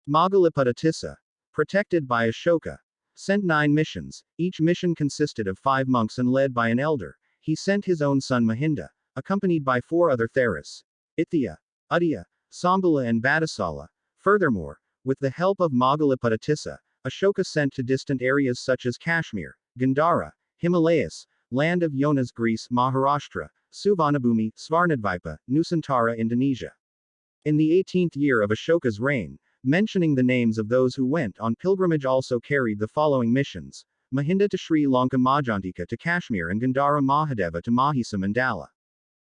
Moggaliputta protected by Ashoka, sent 9 missions. Each mission consisted of 5 monks and led by an elder. He sent his own son Mahinda, accompanied by 4 other Theras, Ithya, Udaya, Sambala and Battasala. Furthermore, with the help of Moggaliputta, Ashoka sent to distant areas such as Kashmir, Gandhara, Himalayas, land of Yonas Greece, Maharashtra, Suvarnabhumi, Svarnadvipa, Nusantara, Indonesia. In the 18th year of Ashoka's reign, mentioning the names of those who went on pilgrimage also carried the following missions: Mahinda to Sri Lanka, Majantika to Kashmir and Gandhara, Mahadeva to Mahisam and Dala.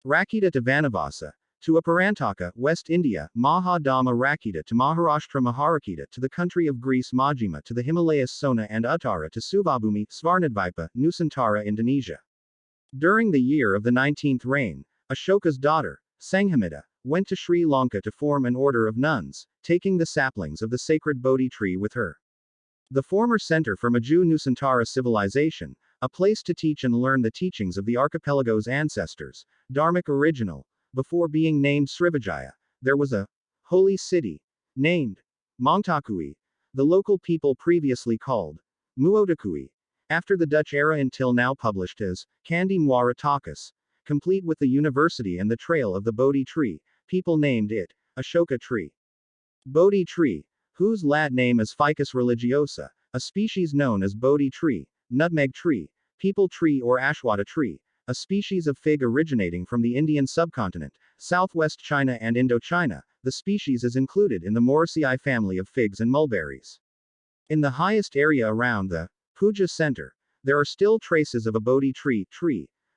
Rakita to Vanavasa, to Aparantaka, West India, Mahadama Rakita to Maharashtra, Maharakita to the country of Greece, Majima to the Himalayas, Sona and Uttara to Suvabhumi, Svarnadvipa, Nusantara, Indonesia. During the year of the 19th reign, Ashoka's daughter, Sanghamita, went to Sri Lanka to form an order of nuns, taking the saplings of the sacred Bodhi tree with her. The former center for Maju Nusantara civilization, a place to teach and learn the teachings of the archipelago's ancestors, Dharmic original. Before being named Sriwijaya, there was a holy city named Mongtakui, the local people previously called Muotakui, after the Dutch era until now published as Kandi Muara Takus, complete with the university and the trail of the Bodhi tree. People named it Ashoka tree. Bodhi tree, whose Latin name is Ficus religiosa, a species known as Bodhi tree, nutmeg tree, people tree or Ashwata tree, a species of fig originating from the Indian subcontinent, southwest China and Indochina. The species is included in the Moraceae family of figs and mulberries. In the highest area around the Puja center, there are still traces of a Bodhi tree,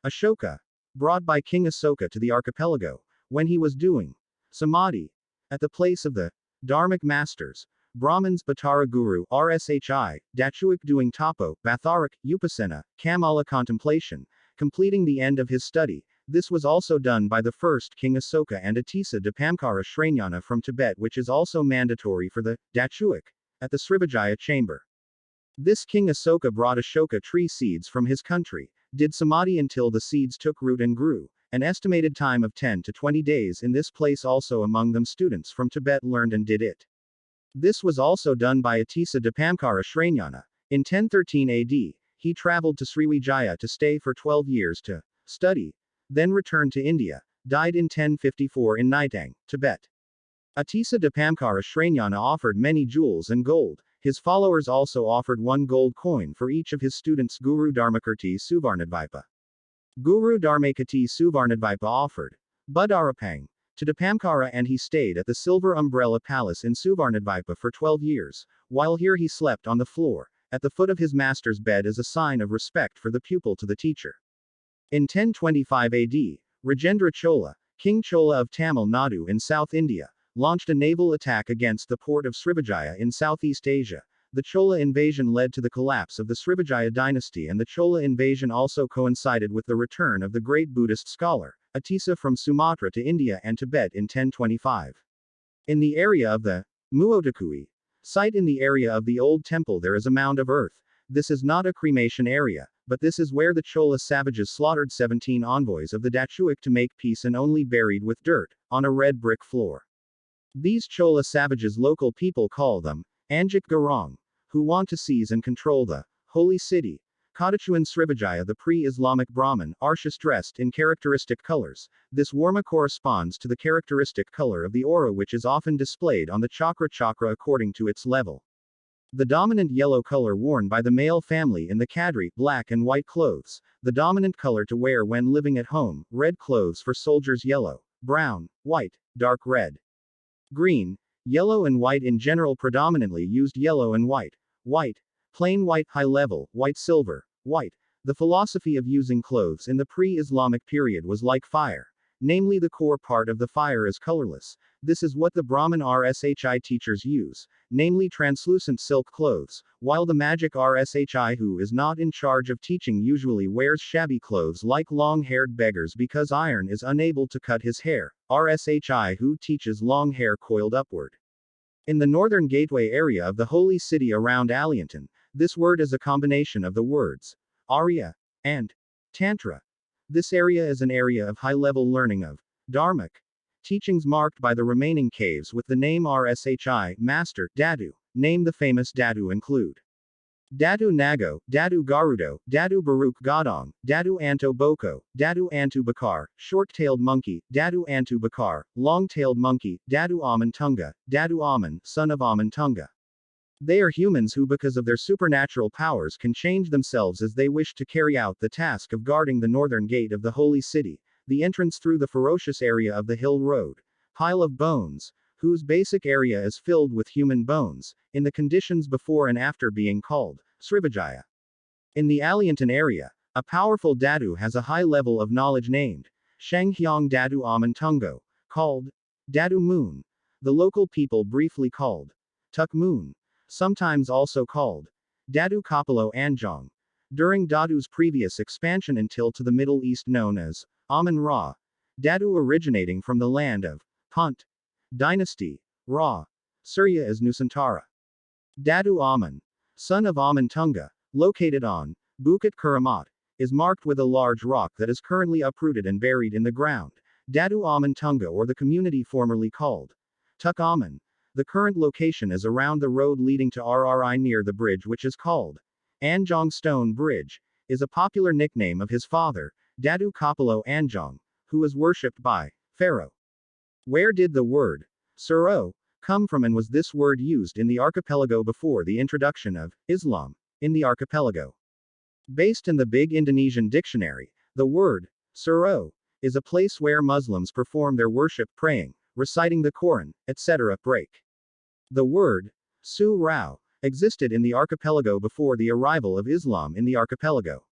Ashoka, brought by King Asoka to the archipelago, when he was doing samadhi, at the place of the Dharmic masters, Brahmins Bhattara Guru, Rshi, Dachuik doing tapo, Batharak, Upasana, Kamala contemplation, completing the end of his study. This was also done by the first King Asoka and Atisa Dipamkara Shranyana from Tibet, which is also mandatory for the Dachuik, at the Sriwijaya chamber. This King Asoka brought Ashoka tree seeds from his country, did samadhi until the seeds took root and grew. An estimated time of 10 to 20 days in this place, also among them students from Tibet learned and did it. This was also done by Atisa Dipamkara Shranyana. In 1013 AD, he traveled to Sriwijaya to stay for 12 years to study, then returned to India, died in 1054 in Naitang, Tibet. Atisa Dipamkara Shranyana offered many jewels and gold. His followers also offered 1 gold coin for each of his students. Guru Dharmakirti Suvarnadvipa. Guru Dharmakirti Suvarnadvipa offered Budarapang to Dipamkara, and he stayed at the Silver Umbrella Palace in Suvarnadvipa for 12 years. While here he slept on the floor, at the foot of his master's bed, as a sign of respect for the pupil to the teacher. In 1025 AD, Rajendra Chola, King Chola of Tamil Nadu in South India, launched a naval attack against the port of Sriwijaya in Southeast Asia. The Chola invasion led to the collapse of the Sriwijaya dynasty, and the Chola invasion also coincided with the return of the great Buddhist scholar, Atisa from Sumatra to India and Tibet in 1025. In the area of the Muotakui site in the area of the old temple, there is a mound of earth. This is not a cremation area, but this is where the Chola savages slaughtered 17 envoys of the Dachuik to make peace and only buried with dirt, on a red brick floor. These Chola savages, local people call them Anjik Garong, who want to seize and control the holy city. Kadachuan Sriwijaya, the pre-Islamic Brahmin, Arshas dressed in characteristic colors. This warma corresponds to the characteristic color of the aura, which is often displayed on the chakra according to its level. The dominant yellow color worn by the male family in the Kadri, black and white clothes. The dominant color to wear when living at home, red clothes for soldiers, yellow, brown, white, dark red, green, yellow and white in general, predominantly used yellow and white, white, plain white, high level, white silver, white. The philosophy of using clothes in the pre-Islamic period was like fire. Namely, the core part of the fire is colorless. This is what the Brahmin Rshi teachers use, namely translucent silk clothes, while the magic Rshi who is not in charge of teaching usually wears shabby clothes like long-haired beggars because iron is unable to cut his hair. Rshi who teaches long hair coiled upward. In the northern gateway area of the holy city around Aliantan, this word is a combination of the words Arya and Tantra. This area is an area of high-level learning of Dharmic Teachings marked by the remaining caves with the name Rshi, Master, Dadu. Name the famous Dadu include Dadu Nago, Dadu Garudo, Dadu Baruk Gadong, Dadu Anto Boko, Dadu Antu Bakar, Short-tailed Monkey, Dadu Antu Bakar, Long-tailed Monkey, Dadu Aman Tunga, Dadu Aman, son of Aman Tunga. They are humans who because of their supernatural powers can change themselves as they wish to carry out the task of guarding the northern gate of the holy city, the entrance through the ferocious area of the hill road, pile of bones, whose basic area is filled with human bones, in the conditions before and after being called Sriwijaya. In the Aliantan area, a powerful Dadu has a high level of knowledge named Shanghyang Dadu Aman Tungo, called Dadu Moon. The local people briefly called Tuk Moon, sometimes also called Dadu Kapalo Anjong. During Dadu's previous expansion until to the Middle East known as Aman Ra, Dadu originating from the land of Punt Dynasty, Ra, Surya is Nusantara. Dadu Aman, son of Aman Tunga, located on Bukit Keramat, is marked with a large rock that is currently uprooted and buried in the ground. Dadu Aman Tunga or the community formerly called Tuk Aman. The current location is around the road leading to Rri near the bridge which is called Anjong Stone Bridge, is a popular nickname of his father, Dadu Kapalo Anjong, who was worshipped by Pharaoh. Where did the word Suro come from and was this word used in the archipelago before the introduction of Islam in the archipelago? Based in the Big Indonesian Dictionary, the word Suro is a place where Muslims perform their worship praying, reciting the Quran, etc. break. The word Surau existed in the archipelago before the arrival of Islam in the archipelago.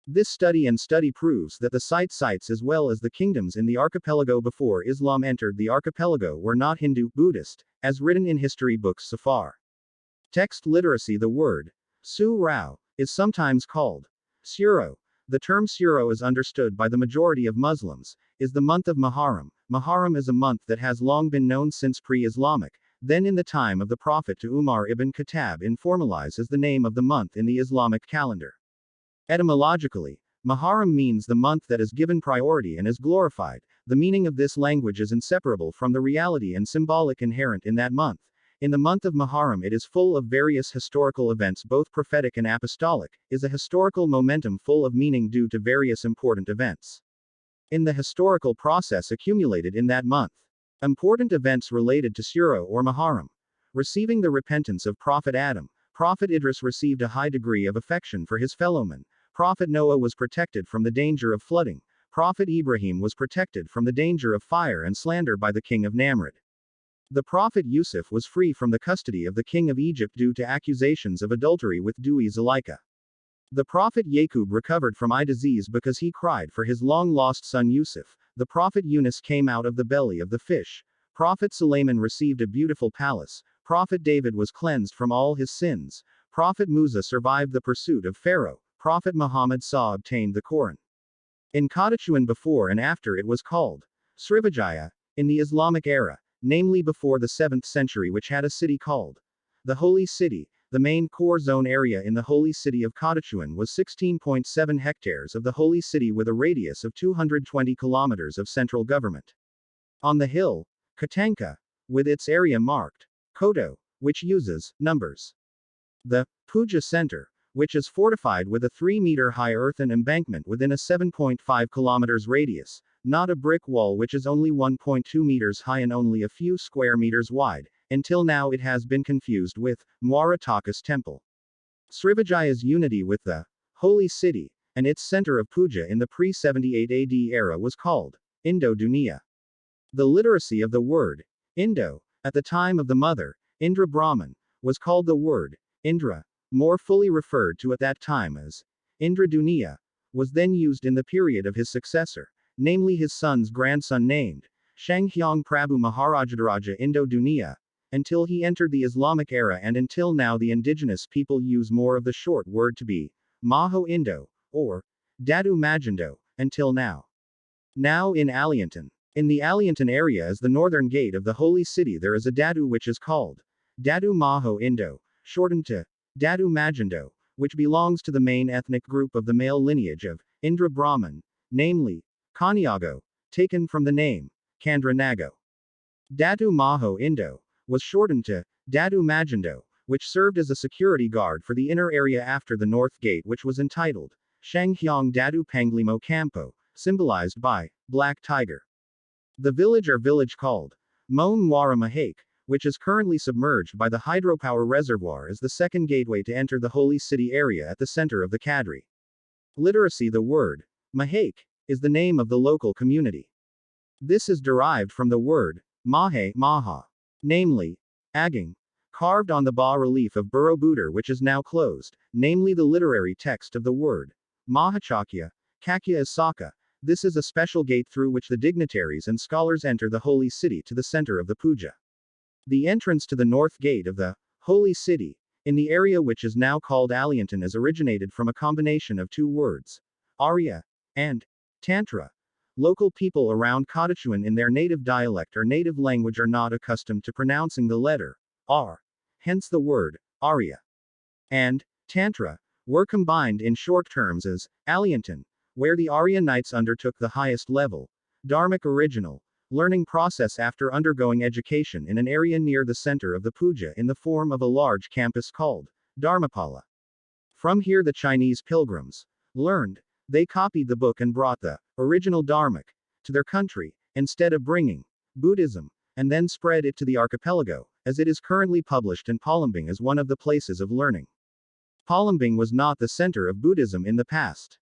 This study proves that the sites as well as the kingdoms in the archipelago before Islam entered the archipelago were not Hindu, Buddhist, as written in history books so far. Text literacy. The word Surau is sometimes called Suro. The term Suro is understood by the majority of Muslims, is the month of Muharram. Muharram is a month that has long been known since pre-Islamic, then in the time of the Prophet to Umar ibn Khattab informalized as the name of the month in the Islamic calendar. Etymologically, Muharram means the month that is given priority and is glorified. The meaning of this language is inseparable from the reality and symbolic inherent in that month. In the month of Muharram it is full of various historical events both prophetic and apostolic, is a historical momentum full of meaning due to various important events in the historical process accumulated in that month. Important events related to Suro or Muharram. Receiving the repentance of Prophet Adam. Prophet Idris received a high degree of affection for his fellowmen. Prophet Noah was protected from the danger of flooding. Prophet Ibrahim was protected from the danger of fire and slander by the king of Namrud. The Prophet Yusuf was free from the custody of the king of Egypt due to accusations of adultery with Dwi Zuleika. The Prophet Yaqub recovered from eye disease because he cried for his long-lost son Yusuf. The Prophet Yunus came out of the belly of the fish. Prophet Suleiman received a beautiful palace. Prophet David was cleansed from all his sins. Prophet Musa survived the pursuit of Pharaoh. Prophet Muhammad SAW obtained the Quran. In Kadachuan before and after it was called Sriwijaya, in the Islamic era, namely before the 7th century which had a city called the Holy City. The main core zone area in the Holy City of Kadachuan was 16.7 hectares of the Holy City with a radius of 220 kilometers of central government. On the hill, Katanka, with its area marked Koto, which uses numbers. The Puja Center, which is fortified with a 3-meter-high earthen embankment within a 7.5 kilometers radius, not a brick wall which is only 1.2 meters high and only a few square meters wide. Until now it has been confused with Muara Takus Temple. Srivijaya's unity with the Holy City, and its center of puja in the pre-78 AD era was called Indonesia. The literacy of the word Indo, at the time of the mother, Indra Brahman, was called the word Indra, more fully referred to at that time as Indra Dunia, was then used in the period of his successor, namely his son's grandson named Shanghyang Prabu Maharajadaraja Indo Dunia, until he entered the Islamic era, and until now the indigenous people use more of the short word to be Maho Indo, or Dadu Majindo, until now. Now in Aliantan. In the Aliantan area as the northern gate of the holy city there is a Dadu which is called Dadu Maho Indo, shortened to Dadu Majindo, which belongs to the main ethnic group of the male lineage of Indra Brahman, namely Kaniago, taken from the name Kandra Nago. Datu Maho Indo was shortened to Datu Majindo, which served as a security guard for the inner area after the North Gate, which was entitled Shanghyang Datu Panglimo Campo, symbolized by Black Tiger. The village or village called Mon Muara Mahake, which is currently submerged by the hydropower reservoir, is the second gateway to enter the Holy City area at the center of the Kadri. Literacy. The word Mahake is the name of the local community. This is derived from the word Mahe Maha, namely Aging, carved on the bas-relief of Borobudur, which is now closed, namely the literary text of the word Mahachakya. Kakya is Saka. This is a special gate through which the dignitaries and scholars enter the holy city to the center of the puja. The entrance to the north gate of the holy city, in the area which is now called Aliantan, is originated from a combination of two words, Arya and Tantra. Local people around Kadachuan in their native dialect or native language are not accustomed to pronouncing the letter R. Hence the word Arya and Tantra were combined in short terms as Aliantan, where the Arya Knights undertook the highest level, Dharmic original, learning process after undergoing education in an area near the center of the puja in the form of a large campus called Dharmapala. From here the Chinese pilgrims learned. They copied the book and brought the original Dharmic to their country, instead of bringing Buddhism, and then spread it to the archipelago, as it is currently published in Palembang as one of the places of learning. Palembang was not the center of Buddhism in the past.